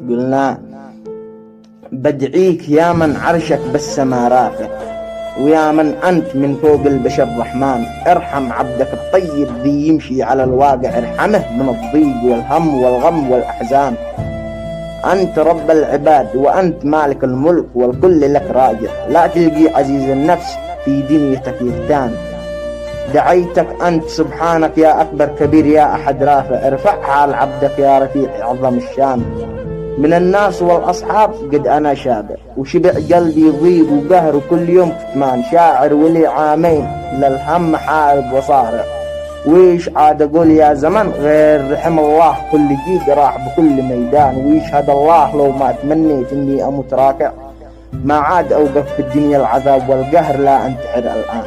قلنا بدعيك يا من عرشك بالسما رافع، ويا من أنت من فوق البشر رحمن، ارحم عبدك الطيب ذي يمشي على الواقع، ارحمه من الضيق والهم والغم والأحزان. أنت رب العباد وأنت مالك الملك والكل لك راجع، لا تلقي عزيز النفس في دنيتك يفتان. دعيتك أنت سبحانك يا أكبر كبير يا أحد رافع، ارفع حال عبدك يا رفيع عظم الشان. من الناس والأصحاب قد أنا شابع، وشبع قلبي ضيق وقهر، وكل يوم كتمان شاعر ولي عامين للهم حارب وصارع. ويش عاد أقول يا زمن غير رحم الله كل جيد راح بكل ميدان، ويشهد الله لو ما تمنيت إني أموت راكع، ما عاد أوقف في الدنيا العذاب والقهر لا أنتحر الآن.